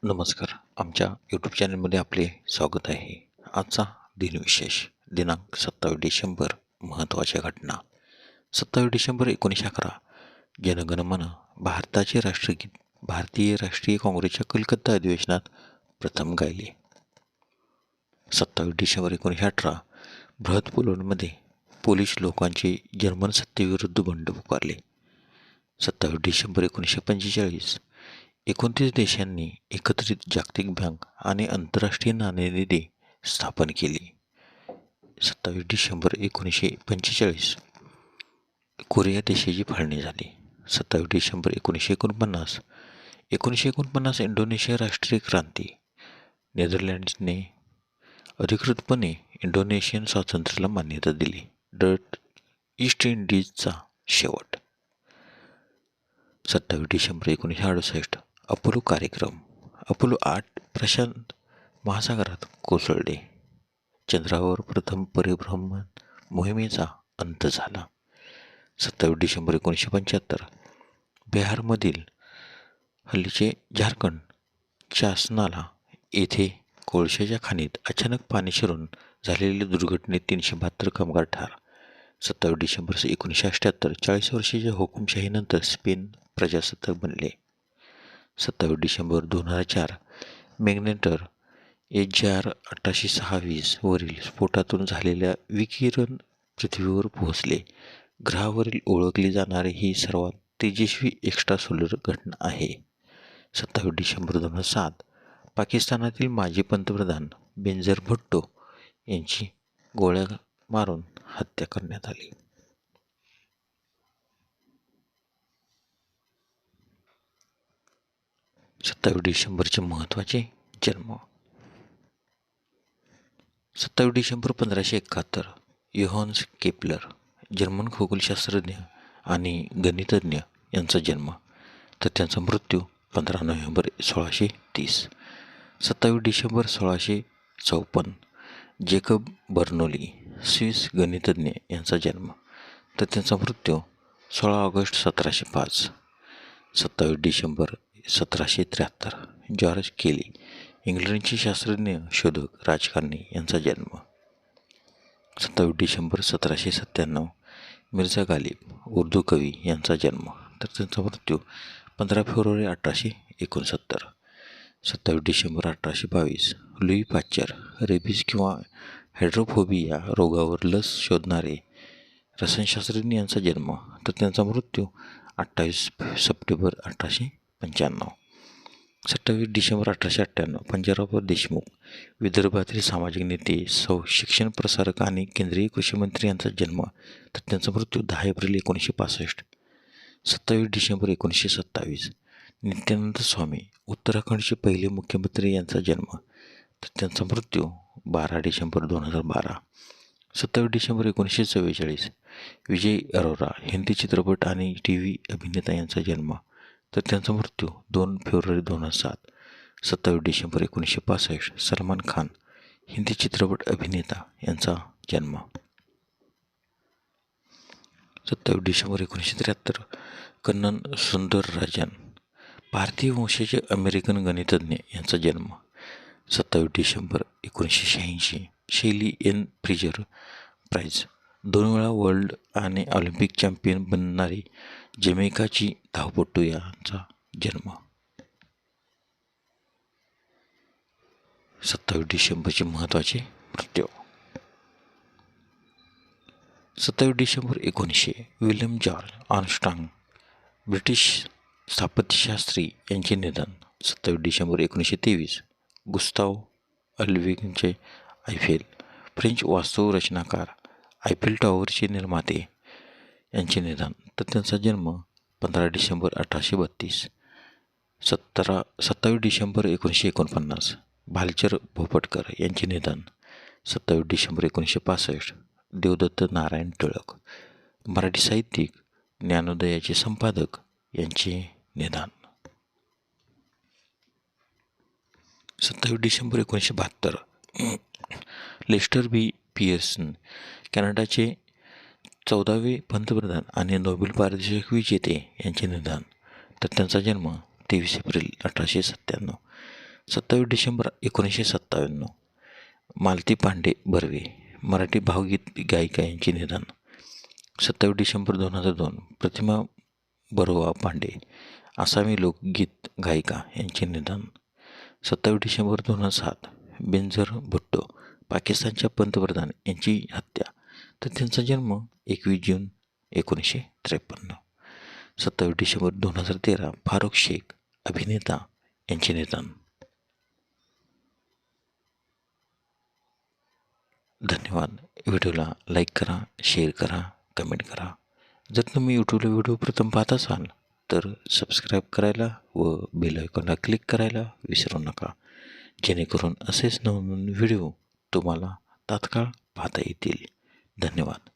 नमस्कार. आमच्या यूट्यूब चॅनलमध्ये आपले स्वागत आहे. आजचा दिनविशेष दिनांक 27 डिसेंबर. महत्त्वाच्या घटना. 27 डिसेंबर 1911 जनगणमन भारताचे राष्ट्रगीत भारतीय राष्ट्रीय काँग्रेसच्या कलकत्ता अधिवेशनात प्रथम गायले. 27 डिसेंबर 1918 बृहत पोलंडमध्ये पोलिश लोकांचे जर्मन सत्तेविरुद्ध बंड पुकारले. 27 डिसेंबर 1945 29 देशांनी एकत्रित जागतिक बँक आणि आंतरराष्ट्रीय नाणेनिधी स्थापन केली. 27 डिसेंबर 1945 कोरिया देशाची फाळणी झाली. 27 डिसेंबर 1949 इंडोनेशिया राष्ट्रीय क्रांती. नेदरलँड्सने अधिकृतपणे इंडोनेशियन स्वातंत्र्याला मान्यता दिली. डच ईस्ट इंडिजचा शेवट. 27 डिसेंबर 1968 अपोलो कार्यक्रम. अपोलो 8 प्रशांत महासागरात कोसळले. चंद्रावर प्रथम परिभ्रमण मोहिमेचा अंत झाला. 27 डिसेंबर 1975 बिहारमधील हल्लीचे झारखंड चासनाला येथे कोळशाच्या खाणीत अचानक पाणी शिरून झालेल्या दुर्घटनेत 372 कामगार ठार. 27 डिसेंबर 1978 40 वर्षाच्या हुकुमशाहीनंतर स्पेन प्रजासत्ताक बनले. 27 डिसेंबर 2004 मॅग्नेटर HR-1826 वरील स्फोटातून झालेल्या विकिरण पृथ्वीवर पोहोचले. ग्रहावरील ओळखली जाणारी ही सर्वात तेजस्वी एक्स्ट्रा सोलर घटना आहे. 27 डिसेंबर 2007 पाकिस्तानातील माजी पंतप्रधान बेनझीर भुट्टो यांची गोळ्या मारून हत्या करण्यात आली. 27 डिसेंबरचे महत्त्वाचे जन्म. 27 डिसेंबर 1571 योहान्स केपलर, जर्मन खगोलशास्त्रज्ञ आणि गणितज्ञ यांचा जन्म, तर त्यांचा मृत्यू 15 November 1630. 27 December 1654 Jacob Bernoulli, Swiss गणितज्ञ यांचा जन्म, तर त्यांचा मृत्यू 16 ऑगस्ट 1705. 27 डिसेंबर 1773 जॉर्ज केली, इंग्लंडचे शास्त्रज्ञ, शोधक, राजकारणी यांचा जन्म. 27 डिसेंबर 1797 मिर्झा गालिब, उर्दू कवी यांचा जन्म, तर त्यांचा मृत्यू 15 February 1869. 27 December 1822 Louis Pasteur, rabies किंवा हायड्रोफोबिया रोगावर लस शोधणारे रसायनशास्त्रज्ञ यांचा जन्म, तर त्यांचा मृत्यू 28 सप्टेंबर 1895. 27 डिसेंबर 1898 पंजाबराव देशमुख, विदर्भातील सामाजिक नेते, शिक्षण प्रसारक आणि केंद्रीय कृषी मंत्री यांचा जन्म, तर त्यांचा मृत्यू 10 एप्रिल 1965. 27 डिसेंबर 1927 नित्यानंद स्वामी, उत्तराखंडचे पहिले मुख्यमंत्री यांचा जन्म, तर त्यांचा मृत्यू 12 डिसेंबर 2012. 27 डिसेंबर 1944 विजय अरोरा, हिंदी चित्रपट आणि TV अभिनेता यांचा जन्म, तर त्यांचा मृत्यू 2 फेब्रुवारी 2007. 27 डिसेंबर 1965 सलमान खान, हिंदी चित्रपट अभिनेता यांचा जन्म. 27 डिसेंबर 1973 कन्नन सुंदरराजन, भारतीय वंशाचे अमेरिकन गणितज्ञ यांचा जन्म. 27 डिसेंबर 1986 शेली एन फ्रिजर प्राइज, 2 वेळा वर्ल्ड आणि ऑलिम्पिक चॅम्पियन बनणारी जमैकाची धावपटू यांचा जन्म. 27 डिसेंबरचे महत्त्वाचे मृत्यू. 27 December 1900 William George Armstrong, British स्थापत्यशास्त्री यांचे निधन. 27 डिसेंबर 1923 गुस्ताव अल्व्हिंचे आयफेल, फ्रेंच वास्तुरचनाकार, आयफेल टॉवरचे निर्माते यांचे निधन, तर त्यांचा जन्म 15 डिसेंबर 1832. 27 डिसेंबर 1949 भालचर भोपटकर यांचे निधन. 27 डिसेंबर 1965 देवदत्त नारायण टिळक, मराठी साहित्यिक, ज्ञानोदयाचे संपादक यांचे निधन. 27 डिसेंबर 1972 लेस्टर बी पियर्सन, कॅनडाचे 14वे पंतप्रधान आणि नोबेल पारितोषिक विजेते यांचे निधन, तर त्यांचा जन्म 23 एप्रिल 1897. 27 डिसेंबर 1957. मालती पांडे बर्वे, मराठी भावगीत गायिका यांचे निधन. 27 डिसेंबर 2002. प्रतिमा बरोवा पांडे, आसामी लोकगीत गायिका यांचे निधन. 27 डिसेंबर 2007. बेनझर भुट्टो, पाकिस्तानच्या पंतप्रधान यांची हत्या, तर त्यांचा जन्म 21 जून 1953. 27 डिसेंबर 2013. फारुख शेख, अभिनेता यांचे निधन. धन्यवाद. व्हिडिओला लाईक करा, शेअर करा, कमेंट करा. जर तुम्ही यूट्यूबला व्हिडिओ प्रथम पाहत असाल तर सबस्क्राईब करायला व बेल आयकॉनला क्लिक करायला विसरू नका, जेणेकरून असेच नवनवीन व्हिडिओ तुम्हाला तात्काळ पाहता येतील. धन्यवाद.